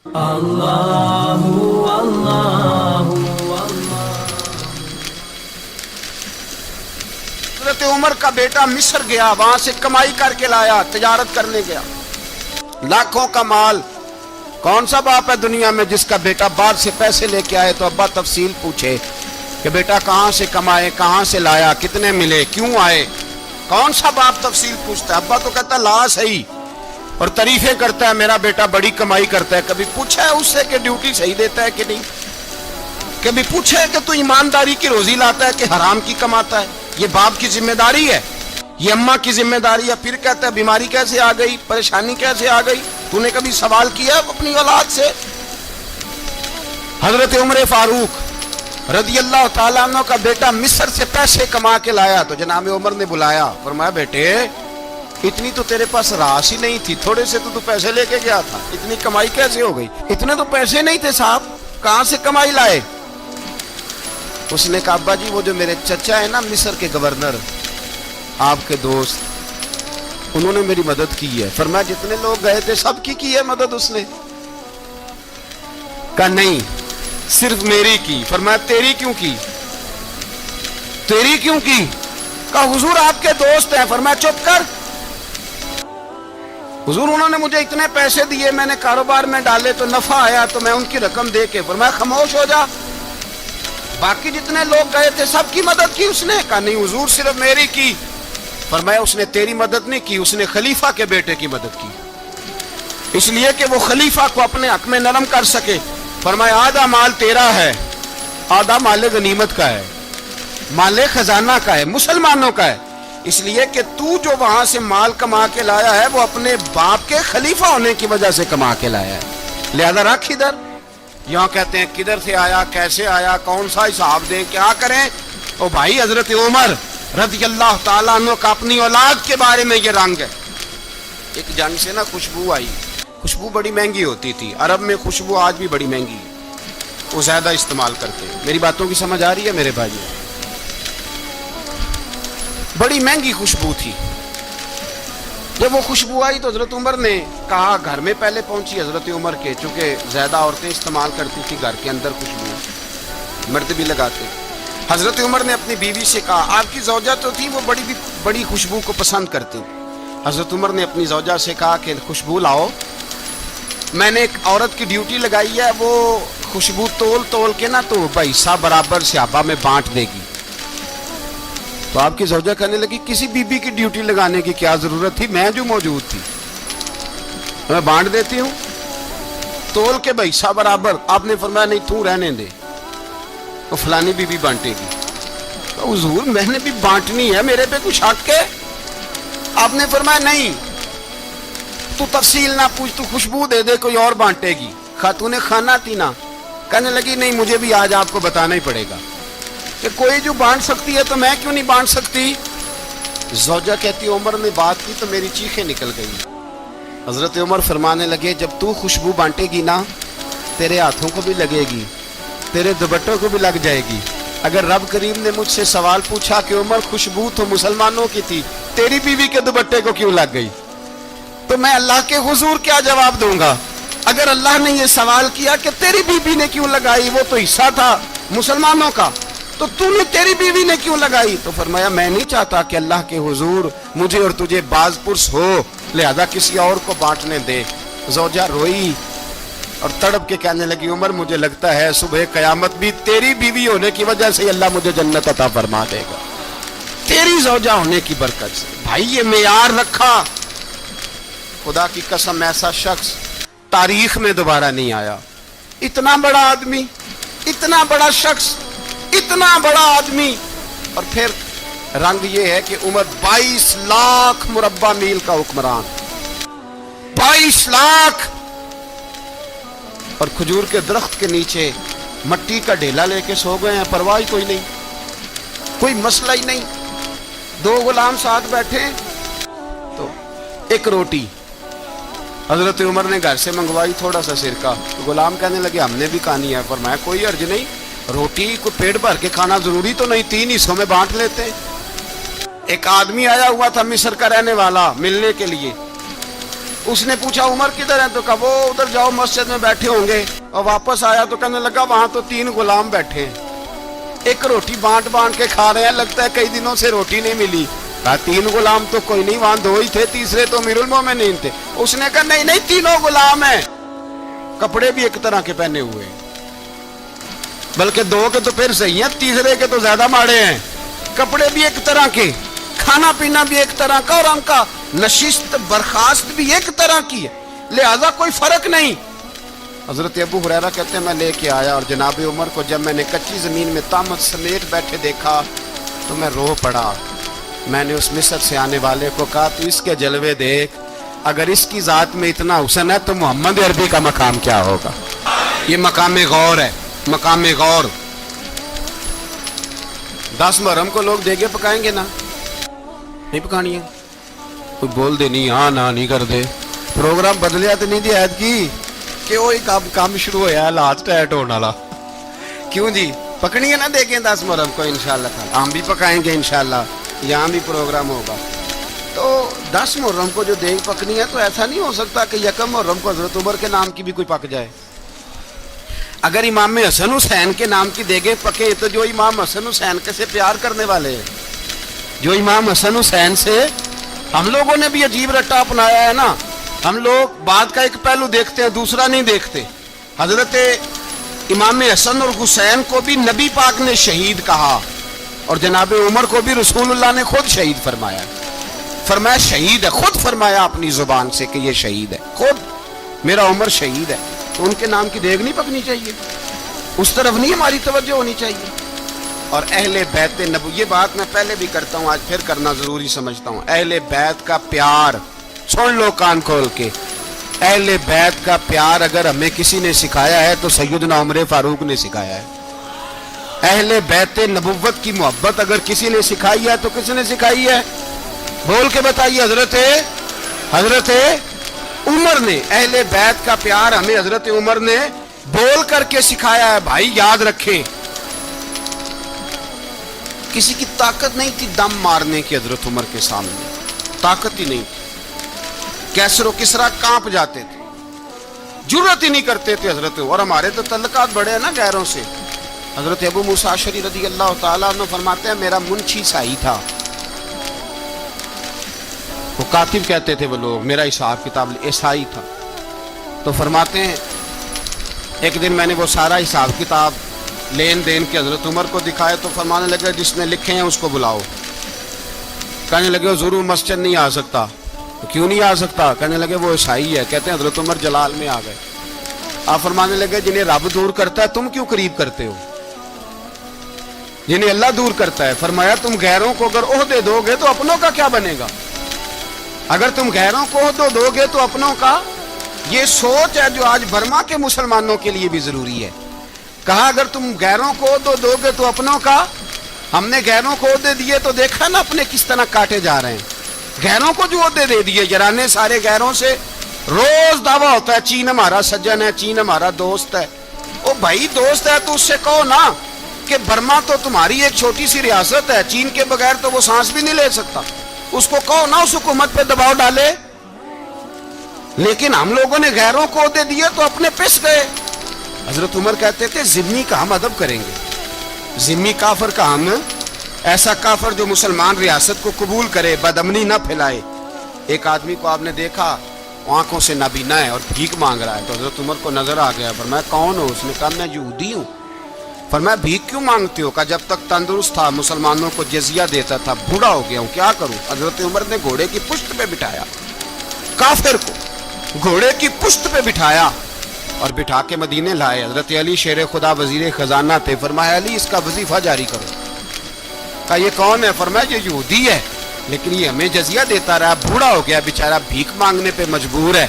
اللہ اللہ حضرت عمر کا بیٹا مصر گیا، وہاں سے کمائی کر کے لایا، تجارت کرنے گیا، لاکھوں کا مال۔ کون سا باپ ہے دنیا میں جس کا بیٹا باہر سے پیسے لے کے آئے تو ابا تفصیل پوچھے کہ بیٹا کہاں سے کمائے، کہاں سے لایا، کتنے ملے، کیوں آئے؟ کون سا باپ تفصیل پوچھتا ہے؟ ابا تو کہتا ہے لا صحیح، اور تعریفیں کرتا ہے میرا بیٹا بڑی کمائی کرتا ہے۔ کبھی پوچھا ہے اس سے کہ ڈیوٹی صحیح دیتا ہے کہ نہیں؟ کبھی پوچھا ہے کہ تو ایمانداری کی روزی لاتا ہے کہ حرام کی کماتا ہے؟ یہ باپ کی ذمہ داری ہے، یہ اماں کی ذمہ داری ہے۔ پھر کہتا ہے بیماری کیسے آ گئی، پریشانی کیسے آ گئی؟ تو نے کبھی سوال کیا اپنی اولاد سے؟ حضرت عمر فاروق رضی اللہ تعالیٰ عنہ کا بیٹا مصر سے پیسے کما کے لایا تو جناب عمر نے بلایا، فرمایا بیٹے اتنی تو تیرے پاس راس ہی نہیں تھی، تھوڑے سے تو پیسے لے کے گیا تھا، اتنی کمائی کیسے ہو گئی؟ اتنے تو پیسے نہیں تھے صاحب، کہاں سے کمائی لائے؟ اس نے کہا ابا جی وہ جو میرے چچا ہے نا مصر کے گورنر، آپ کے دوست، انہوں نے میری مدد کی ہے۔ فرمایا جتنے لوگ گئے تھے سب کی ہے مدد اس نے؟ کہا نہیں صرف میری کی۔ فرمایا تیری کیوں کی؟ تیری کیوں کی؟ کہا حضور آپ کے دوست ہیں۔ فرمایا چپ کر، حضور انہوں نے مجھے اتنے پیسے دیے، میں نے کاروبار میں ڈالے تو نفع آیا تو میں ان کی رقم دے کے۔ فرمایا خاموش ہو جا، باقی جتنے لوگ گئے تھے سب کی مدد کی اس نے؟ کہا نہیں حضور صرف میری کی۔ فرمایا اس نے تیری مدد نہیں کی، اس نے خلیفہ کے بیٹے کی مدد کی، اس لیے کہ وہ خلیفہ کو اپنے حق میں نرم کر سکے۔ فرمایا آدھا مال تیرا ہے، آدھا مال غنیمت کا ہے، مال خزانہ کا ہے، مسلمانوں کا ہے، اس لیے کہ تو جو وہاں سے مال کما کے لایا ہے وہ اپنے باپ کے خلیفہ ہونے کی وجہ سے کما کے لایا ہے، لہذا رکھ ادھر۔ یہاں کہتے ہیں کدھر سے آیا، کیسے آیا، کون سا حساب دیں، کیا کریں؟ او بھائی حضرت عمر رضی اللہ تعالیٰ عنہ کا اپنی اولاد کے بارے میں یہ رنگ ہے۔ ایک جنگ سے نا خوشبو آئی، خوشبو بڑی مہنگی ہوتی تھی، عرب میں خوشبو آج بھی بڑی مہنگی ہے، وہ زیادہ استعمال کرتے ہیں۔ میری باتوں کی سمجھ آ رہی ہے میرے بھائی؟ بڑی مہنگی خوشبو تھی۔ جب وہ خوشبو آئی تو حضرت عمر نے کہا، گھر میں پہلے پہنچی حضرت عمر کے، چونکہ زیادہ عورتیں استعمال کرتی تھی گھر کے اندر خوشبو، مرد بھی لگاتے۔ حضرت عمر نے اپنی بیوی سے کہا، آپ کی زوجہ تو تھی وہ بڑی خوشبو کو پسند کرتی۔ حضرت عمر نے اپنی زوجہ سے کہا کہ خوشبو لاؤ، میں نے ایک عورت کی ڈیوٹی لگائی ہے، وہ خوشبو تول کے نا تو حصہ برابر صحابہ میں بانٹ دے گی۔ تو آپ کی زوجہ کہنے لگی کسی بی بی کی ڈیوٹی لگانے کی کیا ضرورت تھی، میں جو موجود تھی میں بانٹ دیتی ہوں تول کے حصہ برابر۔ آپ نے فرمایا نہیں تو رہنے دے، تو فلانی بی بی بانٹے گی۔ تو حضور میں نے بھی بانٹنی ہے، میرے پہ کچھ حق ہے؟ آپ نے فرمایا نہیں، تو تفصیل نہ پوچھ، تو خوشبو دے دے، کوئی اور بانٹے گی۔ خاتون خانہ تھی نا، کہنے لگی نہیں مجھے بھی آج آپ کو بتانا ہی پڑے گا کہ کوئی جو بانٹ سکتی ہے تو میں کیوں نہیں بانٹ سکتی؟ زوجہ کہتی عمر نے بات کی تو میری چیخیں نکل گئی۔ حضرت عمر فرمانے لگے جب تو خوشبو بانٹے گی نا تیرے ہاتھوں کو بھی لگے گی، تیرے دوپٹوں کو بھی لگ جائے گی۔ اگر رب کریم نے مجھ سے سوال پوچھا کہ عمر خوشبو تو مسلمانوں کی تھی، تیری بیوی کے دوپٹے کو کیوں لگ گئی، تو میں اللہ کے حضور کیا جواب دوں گا؟ اگر اللہ نے یہ سوال کیا کہ تیری بیوی نے کیوں لگائی، وہ تو حصہ تھا مسلمانوں کا، تو نے تیری بیوی نے کیوں لگائی؟ تو فرمایا میں نہیں چاہتا کہ اللہ کے حضور مجھے اور تجھے باز پرس ہو، لہذا کسی اور کو بانٹنے دے۔ زوجہ روئی اور تڑپ کے کہنے لگی عمر مجھے لگتا ہے صبح قیامت بھی تیری بیوی ہونے کی وجہ سے اللہ مجھے جنت عطا فرما دے گا، تیری زوجہ ہونے کی برکت سے۔ بھائی یہ معیار رکھا، خدا کی قسم ایسا شخص تاریخ میں دوبارہ نہیں آیا۔ اتنا بڑا آدمی، اتنا بڑا شخص، اتنا بڑا آدمی، اور پھر رنگ یہ ہے کہ عمر 22 لاکھ مربع میل کا حکمران، 22 لاکھ، اور کھجور کے درخت کے نیچے مٹی کا ڈھیلا لے کے سو گئے ہیں، پرواہ کوئی نہیں، کوئی مسئلہ ہی نہیں۔ دو غلام ساتھ بیٹھے تو ایک روٹی حضرت عمر نے گھر سے منگوائی، تھوڑا سا سرکہ، تو غلام کہنے لگے ہم نے بھی کھانی ہے۔ فرمایا کوئی حرج نہیں، روٹی کو پیٹ بھر کے کھانا ضروری تو نہیں، 3 حصوں میں بانٹ لیتے۔ ایک آدمی آیا ہوا تھا مصر کا رہنے والا ملنے کے لیے، اس نے پوچھا عمر کدھر ہے؟ تو کہا وہ ادھر جاؤ مسجد میں بیٹھے ہوں گے. اور واپس آیا تو کہنے لگا وہاں تو 3 غلام بیٹھے ہیں, ایک روٹی بانٹ بانٹ کے کھا رہے ہیں, لگتا ہے کئی دنوں سے روٹی نہیں ملی. کہا 3 غلام تو کوئی نہیں, وہاں 2 ہی تھے, تیسرے تو امیر المومنین تھے. اس نے کہا نہیں نہیں 3 غلام ہیں, کپڑے بھی ایک طرح کے پہنے ہوئے, بلکہ 2 کے تو پھر صحیح ہیں, تیسرے کے تو زیادہ ماڑے ہیں. کپڑے بھی ایک طرح کے, کھانا پینا بھی ایک طرح کا, اور ان کا نشست برخاست بھی ایک طرح کی ہے, لہذا کوئی فرق نہیں. حضرت ابو ہریرہ کہتے ہیں میں لے کے آیا, اور جناب عمر کو جب میں نے کچی زمین میں تامت سمیٹ بیٹھے دیکھا تو میں رو پڑا. میں نے اس مصر سے آنے والے کو کہا تو اس کے جلوے دیکھ, اگر اس کی ذات میں اتنا حسن ہے تو محمد عربی کا مقام کیا ہوگا. یہ مقام غور ہے, مقام غور. 10 محرم کو لوگ دیگے پکائیں گے نا, نہیں پکانی ہے, کوئی بول دے نہیں ہاں نہ نہیں کر دے, پروگرام بدلیا تو نہیں دی عید کی کہ وہی کام شروع ہوا ہے لاسٹ ٹائٹ ہونے والا. کیوں جی پکنی ہے نا دیکھیں 10 محرم کو انشاءاللہ تعالی, ہم بھی پکائیں گے انشاءاللہ, یہاں بھی پروگرام ہوگا. تو 10 محرم کو جو دیگ پکنی ہے تو ایسا نہیں ہو سکتا کہ 1 محرم کو حضرت عمر کے نام کی بھی کوئی پک جائے. اگر امام حسن حسین کے نام کی دیگیں پکے تو جو امام حسن حسین کے سے پیار کرنے والے ہیں, جو امام حسن حسین سے, ہم لوگوں نے بھی عجیب رٹا اپنایا ہے نا, ہم لوگ بات کا ایک پہلو دیکھتے ہیں دوسرا نہیں دیکھتے. حضرت امام حسن اور حسین کو بھی نبی پاک نے شہید کہا, اور جناب عمر کو بھی رسول اللہ نے خود شہید فرمایا. فرمایا شہید ہے, خود فرمایا اپنی زبان سے کہ یہ شہید ہے, خود میرا عمر شہید ہے. تو ان کے نام کی دیگ نہیں پکنی چاہیے, اس طرف نہیں ہماری توجہ ہونی چاہیے. اور اہل بیت نبو, یہ بات میں پہلے بھی کرتا ہوں, آج پھر کرنا ضروری سمجھتا ہوں. اہل بیت کا پیار سن لو کان کھول کے, اہل بیت کا پیار اگر ہمیں کسی نے سکھایا ہے تو سیدنا عمر فاروق نے سکھایا ہے. اہل بیت نبوت کی محبت اگر کسی نے سکھائی ہے تو کس نے سکھائی ہے؟ بول کے بتائیے. حضرت عمر نے. اہل بیت کا پیار ہمیں حضرت عمر نے بول کر کے سکھایا ہے. بھائی یاد رکھیں, کسی کی طاقت نہیں تھی دم مارنے کی حضرت عمر کے سامنے, طاقت ہی نہیں تھی. کیسر و کسرا کانپ جاتے تھے, جرأت ہی نہیں کرتے تھے حضرت. اور ہمارے تو تعلقات بڑے ہیں نا غیروں سے. حضرت ابو موسیٰ اشعری رضی اللہ تعالیٰ عنہ فرماتے ہیں میرا منشی سائی تھا, وہ کاتب کہتے تھے وہ لوگ, میرا حساب کتاب عیسائی تھا. تو فرماتے ہیں ایک دن میں نے وہ سارا حساب کتاب لین دین کے حضرت عمر کو دکھائے تو فرمانے لگے جس نے لکھے ہیں اس کو بلاؤ. کہنے لگے حضور مسجد نہیں آ سکتا. تو کیوں نہیں آ سکتا؟ کہنے لگے وہ عیسائی ہے. کہتے ہیں حضرت عمر جلال میں آ گئے. آپ فرمانے لگے جنہیں رب دور کرتا ہے تم کیوں قریب کرتے ہو؟ جنہیں اللہ دور کرتا ہے. فرمایا تم غیروں کو اگر عہدے دو گے تو اپنوں کا کیا بنے گا؟ اگر تم غیروں کو عہدے دو گے تو اپنوں کا. یہ سوچ ہے جو آج برما کے مسلمانوں کے لیے بھی ضروری ہے. کہا اگر تم غیروں کو عہدے دو گے تو اپنوں کا. ہم نے غیروں کو عہدے دیے تو دیکھا نا اپنے کس طرح کاٹے جا رہے ہیں. غیروں کو جو عہدے دے دیے, یرانے سارے غیروں سے روز دعویٰ ہوتا ہے چین ہمارا سجن ہے, چین ہمارا دوست ہے. او بھائی دوست ہے تو اس سے کہو نا کہ برما تو تمہاری ایک چھوٹی سی ریاست ہے, چین کے بغیر تو وہ سانس بھی نہیں لے سکتا. اس کو کہو نا اس حکومت پہ دباؤ ڈالے. لیکن ہم لوگوں نے غیروں کو عہدے دیے تو اپنے پس گئے. حضرت عمر کہتے تھے ذمی کا ہم ادب کریں گے, ذمی کافر کا ہم, ایسا کافر جو مسلمان ریاست کو قبول کرے, بدامنی نہ پھیلائے. ایک آدمی کو آپ نے دیکھا آنکھوں سے نابینا ہے اور بھیک مانگ رہا ہے, تو حضرت عمر کو نظر آ گیا. فرمایا کون ہو؟ اس نے کہا میں یہودی ہوں. فرمایا بھیک کیوں مانگتے ہو؟ کہا جب تک تندرست تھا مسلمانوں کو جزیہ دیتا تھا, بوڑھا ہو گیا ہوں کیا کروں. حضرت عمر نے گھوڑے کی پشت پہ بٹھایا کافر کو, گھوڑے کی پشت پہ بٹھایا اور بٹھا کے مدینے لائے. حضرت علی شیر خدا وزیر خزانہ تھے. فرمایا علی اس کا وظیفہ جاری کرو. کہا یہ کون ہے؟ فرمایا یہ یہودی ہے لیکن یہ ہمیں جزیہ دیتا رہا, بوڑھا ہو گیا بیچارہ, بھیک مانگنے پہ مجبور ہے,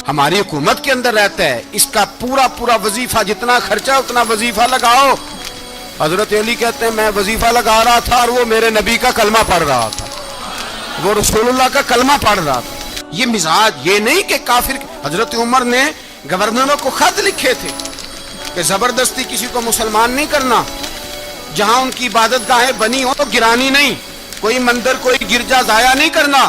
ہماری حکومت کے اندر رہتا ہے, اس کا پورا وظیفہ جتنا خرچہ اتنا وظیفہ لگاؤ. حضرت علی کہتے ہیں میں وظیفہ لگا رہا تھا اور وہ میرے نبی کا کلمہ پڑھ رہا تھا, وہ رسول اللہ کا کلمہ پڑھ رہا تھا. یہ مزاج, یہ نہیں کہ کافر. حضرت عمر نے گورنروں کو خط لکھے تھے کہ زبردستی کسی کو مسلمان نہیں کرنا, جہاں ان کی عبادت گاہیں بنی ہوں تو گرانی نہیں, کوئی مندر کوئی گرجا ضائع نہیں کرنا.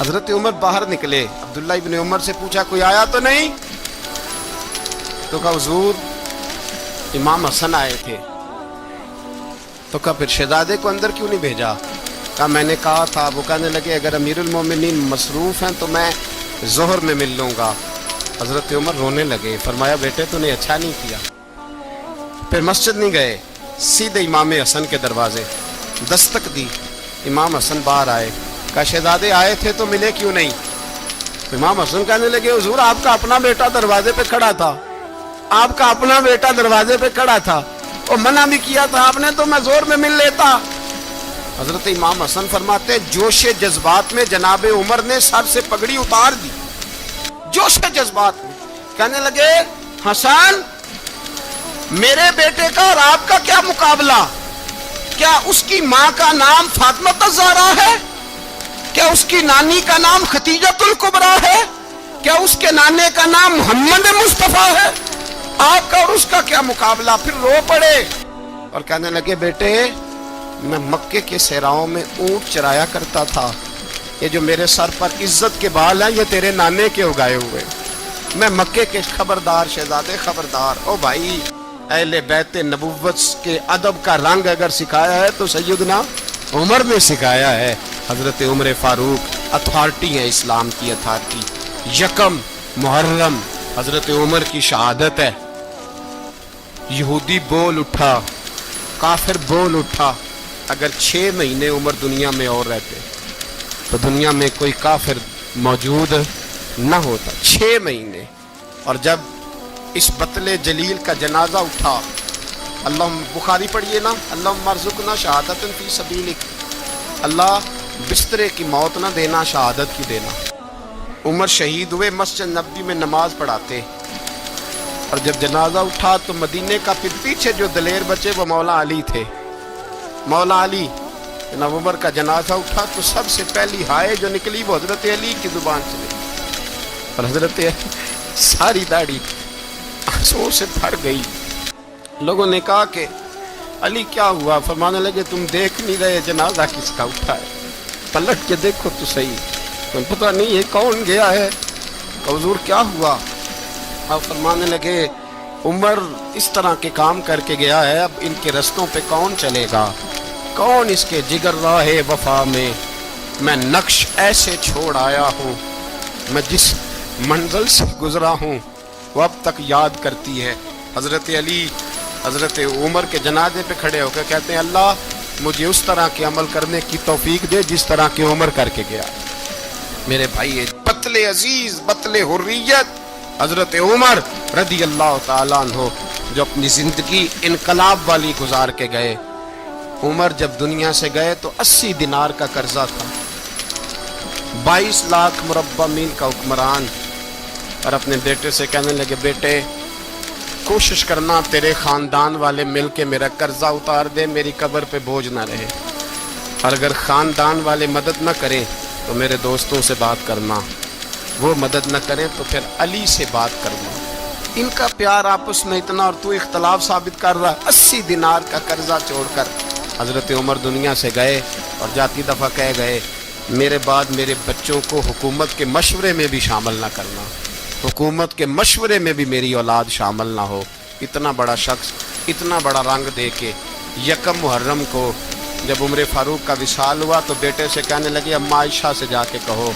حضرت عمر باہر نکلے, عبداللہ ابن عمر سے پوچھا کوئی آیا تو نہیں؟ تو کہا حضور امام حسن آئے تھے. تو کہا پھر شہزادے کو اندر کیوں نہیں بھیجا؟ کہا میں نے کہا تھا. وہ کہنے لگے اگر امیر المومنین مصروف ہیں تو میں ظہر میں مل لوں گا. حضرت عمر رونے لگے, فرمایا بیٹے تو نے اچھا نہیں کیا. پھر مسجد نہیں گئے, سیدھے امام حسن کے دروازے دستک دی. امام حسن باہر آئے, کہا شہزادے آئے تھے تو ملے کیوں نہیں؟ امام حسن کہنے لگے حضور آپ کا اپنا بیٹا دروازے پہ کھڑا تھا, آپ کا اپنا بیٹا دروازے پہ کھڑا تھا, اور منع بھی کیا تھا آپ نے تو میں زور میں مل لیتا. حضرت امام حسن فرماتے جوش جذبات میں جناب عمر نے سر سے پگڑی اتار دی, جوش جذبات میں. کہنے لگے حسن میرے بیٹے کا اور آپ کا کیا مقابلہ؟ کیا اس کی ماں کا نام فاطمہ الزہرا ہے؟ کیا اس کی نانی کا نام خدیجۃ الکبریٰ ہے؟ کیا اس کے نانے کا نام محمد مصطفیٰ ہے؟ آپ کا اور اس کا کیا مقابلہ؟ پھر رو پڑے اور کہنے لگے بیٹے میں مکے کے صحراؤں میں اونٹ چرایا کرتا تھا, یہ جو میرے سر پر عزت کے بال ہیں یہ تیرے نانے کے اگائے ہوئے. میں مکے کے خبردار شہزادے خبردار. او بھائی اہل بیت نبوت کے ادب کا رنگ اگر سکھایا ہے تو سیدنا عمر نے سکھایا ہے. حضرت عمر فاروق اتھارٹی ہے, اسلام کی اتھارٹی. یکم محرم حضرت عمر کی شہادت ہے. یہودی بول اٹھا, کافر بول اٹھا. اگر 6 مہینے عمر دنیا میں اور رہتے تو دنیا میں کوئی کافر موجود نہ ہوتا. 6 مہینے. اور جب اس بطل جلیل کا جنازہ اٹھا, اللہ بخاری پڑھیے نا, اللہم ارزقنا شہادت فی سبیلک, اللہ بسترے کی موت نہ دینا, شہادت کی دینا. عمر شہید ہوئے, مسجد نبوی میں نماز پڑھاتے, اور جب جنازہ اٹھا تو مدینے کا پھر پیچھے جو دلیر بچے وہ مولا علی تھے. مولا علی جناب عمر کا جنازہ اٹھا تو سب سے پہلی ہائے جو نکلی وہ حضرت علی کی زبان سے نکلی, اور حضرت ساری داڑھی آنسوؤں سے بھر گئی. لوگوں نے کہا کہ علی کیا ہوا؟ فرمانے لگے تم دیکھ نہیں رہے جنازہ کس کا اٹھا ہے, پلٹ کے دیکھو تو صحیح, تم پتہ نہیں یہ کون گیا ہے. حضور کیا ہوا؟ آپ فرمانے لگے عمر اس طرح کے کام کر کے گیا ہے, اب ان کے رستوں پہ کون چلے گا؟ کون اس کے جگر راہ وفا میں نقش ایسے چھوڑ آیا ہوں, میں جس منزل سے گزرا ہوں وہ اب تک یاد کرتی ہے. حضرت علی حضرت عمر کے جنازے پہ کھڑے ہو کے کہتے ہیں اللہ مجھے اس طرح کے عمل کرنے کی توفیق دے جس طرح کی عمر کر کے گیا. میرے بھائی بطل عزیز, بطل حریت حضرت عمر رضی اللہ تعالیٰ عنہ جو اپنی زندگی انقلاب والی گزار کے گئے. عمر جب دنیا سے گئے تو 80 دینار کا قرضہ تھا, 22 لاکھ مربع میل کا حکمران, اور اپنے بیٹے سے کہنے لگے بیٹے کوشش کرنا تیرے خاندان والے مل کے میرا قرضہ اتار دے, میری قبر پہ بوجھ نہ رہے, اور اگر خاندان والے مدد نہ کریں تو میرے دوستوں سے بات کرنا, وہ مدد نہ کریں تو پھر علی سے بات کرنا. ان کا پیار آپس میں اتنا اور تو اختلاف ثابت کر رہا. 80 دینار کا قرضہ چھوڑ کر حضرت عمر دنیا سے گئے, اور جاتی دفعہ کہہ گئے میرے بعد میرے بچوں کو حکومت کے مشورے میں بھی شامل نہ کرنا, حکومت کے مشورے میں بھی میری اولاد شامل نہ ہو. اتنا بڑا شخص اتنا بڑا رنگ دے کے یکم محرم کو جب عمر فاروق کا وصال ہوا تو بیٹے سے کہنے لگے اماں عائشہ سے جا کے کہو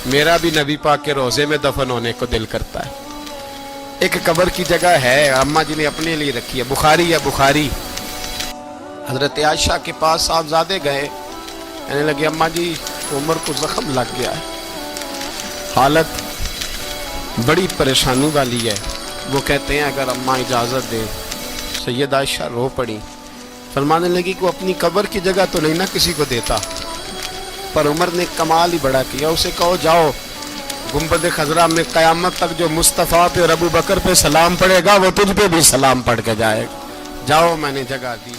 میرا بھی نبی پاک کے روزے میں دفن ہونے کو دل کرتا ہے. ایک قبر کی جگہ ہے اماں جی نے اپنے لیے رکھی ہے, بخاری ہے بخاری. حضرت عائشہ کے پاس صاحبزادے گئے, کہنے لگے اماں جی عمر کو زخم لگ گیا ہے, حالت بڑی پریشانی والی ہے. وہ کہتے ہیں اگر اماں اجازت دیں. سید عائشہ رو پڑی, فرمانے لگی کہ وہ اپنی قبر کی جگہ تو نہیں نہ کسی کو دیتا, پر عمر نے کمال ہی بڑا کیا, اسے کہو جاؤ گنبد خضرا میں قیامت تک جو مصطفیٰ پہ اور ابو بکر پہ سلام پڑے گا وہ تجھ پہ بھی سلام پڑھ کے جائے گا, جاؤ میں نے جگہ دی.